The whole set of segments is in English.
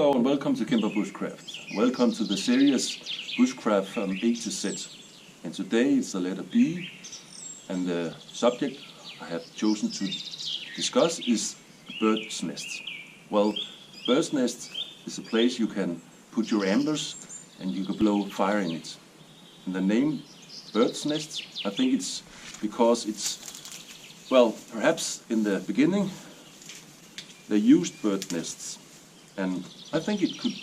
Hello and welcome to Cimbrer Bushcraft. Welcome to the series Bushcraft from A to Z. And today it's the letter B, and the subject I have chosen to discuss is bird's nest. Well, bird's nest is a place you can put your embers and you can blow fire in it. And the name bird's nest, I think it's because it's, well, perhaps in the beginning they used bird nests, and I think it could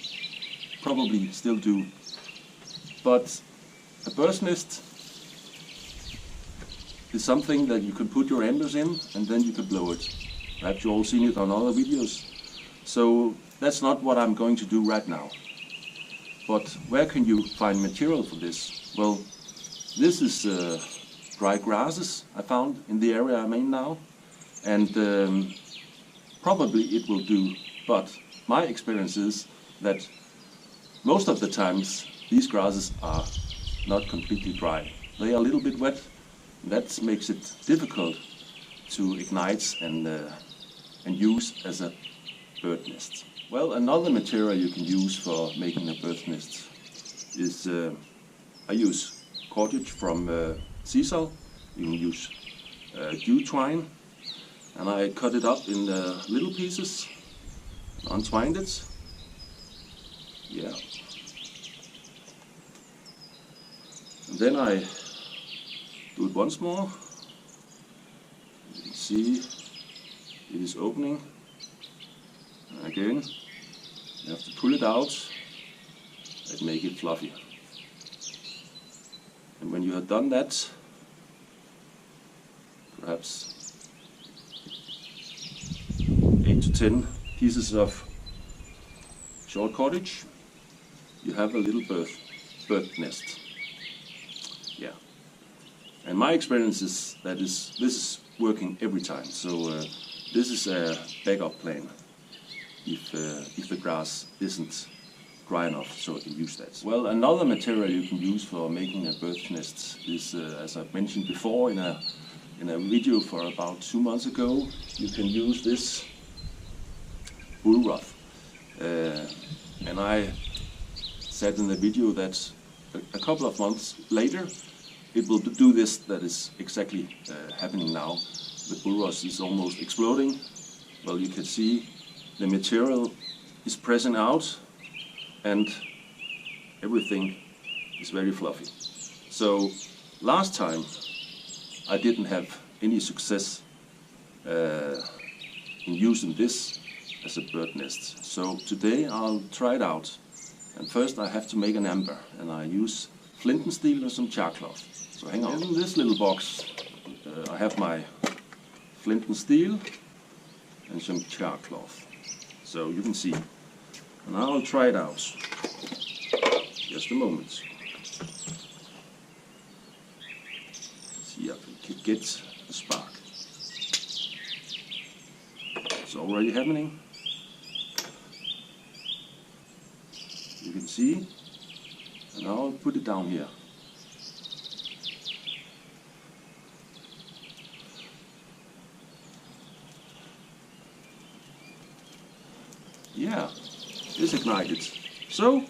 probably still do. But a bird's nest is something that you can put your embers in and then you can blow it. Perhaps you've all seen it on other videos. So that's not what I'm going to do right now. But where can you find material for this? Well, this is dry grasses I found in the area I'm in now, and probably it will do, but my experience is that most of the times these grasses are not completely dry. They are a little bit wet. That makes it difficult to ignite and use as a bird nest. Well, another material you can use for making a bird nest is I use cordage from sisal. You can use dew twine, and I cut it up in little pieces, untwined it. Yeah. And then I do it once more. You can see it is opening. And again, you have to pull it out and make it fluffy. And when you have done that, perhaps 8 to 10 pieces of short cordage, you have a little bird nest. Yeah. And my experience is that this is working every time. So this is a backup plan if the grass isn't dry enough, so I can use that. Well, another material you can use for making a bird's nest is, as I've mentioned before in a video for about 2 months ago, you can use this bulrush. And I said in the video that a couple of months later it will do this that is exactly happening now. The bulrush is almost exploding. Well, you can see the material is pressing out and everything is very fluffy. So last time I didn't have any success in using this as a bird nest. So today I'll try it out. And first I have to make an ember, and I use flint and steel and some char cloth. So hang on. In this little box I have my flint and steel and some char cloth. So you can see. And I'll try it out. Just a moment. See if I can get a spark. It's already happening. You can see. And I'll put it down here. Yeah, it's ignited. So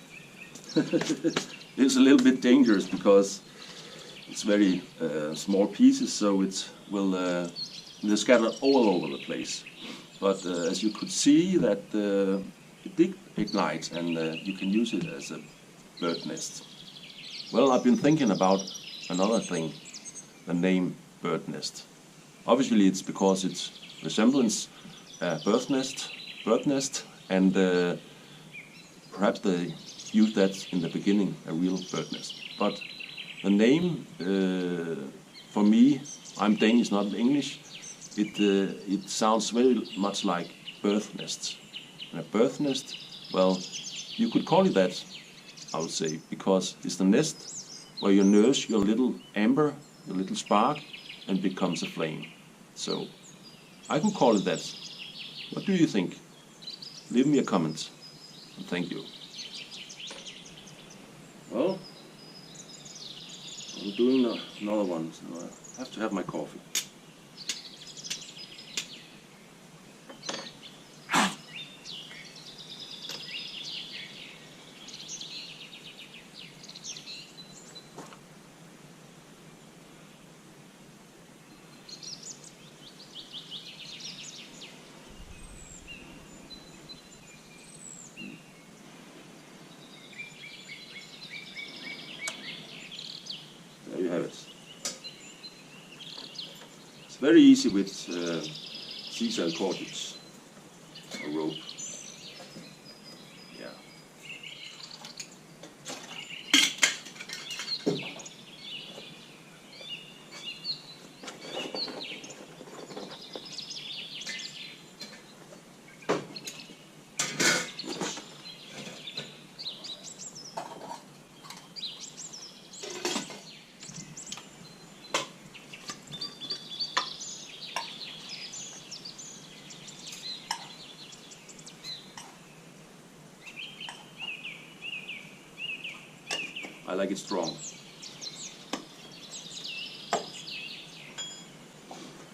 it's a little bit dangerous because it's very small pieces, so it will they're scattered all over the place. But as you could see, that it did ignite, and you can use it as a bird nest. Well, I've been thinking about another thing, the name bird nest. Obviously, it's because it resembles a bird nest, and perhaps they used that in the beginning, a real bird nest. But the name, for me, I'm Danish, not English, it sounds very much like bird nest. And a bird nest, well, you could call it that, I would say, because it's the nest where you nurse your little ember, your little spark, and becomes a flame. So I could call it that. What do you think? Leave me a comment, and thank you. Well, I'm doing another one, so I have to have my coffee. very easy with seashell cordage or rope. Yeah. I like it strong.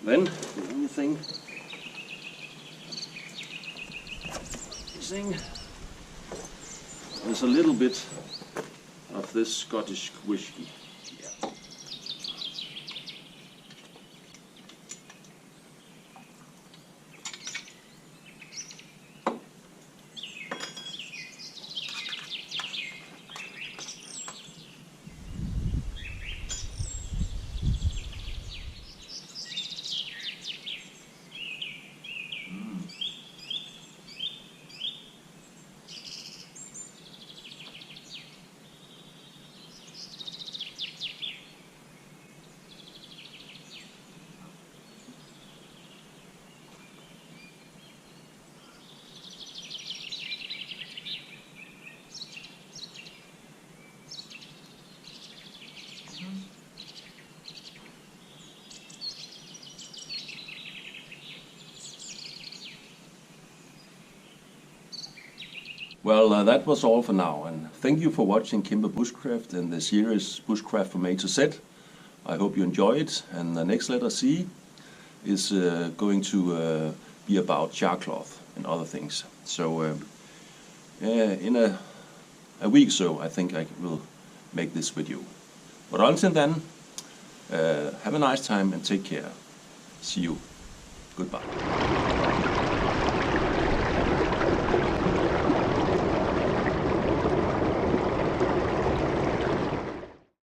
Then the only thing is a little bit of this Scottish whiskey. Yeah. Well, that was all for now, and thank you for watching Cimbrer Bushcraft and the series Bushcraft from A to Z. I hope you enjoy it, and the next letter C is going to be about charcloth and other things. So in a week or so, I think I will make this video. But until then, have a nice time and take care. See you. Goodbye.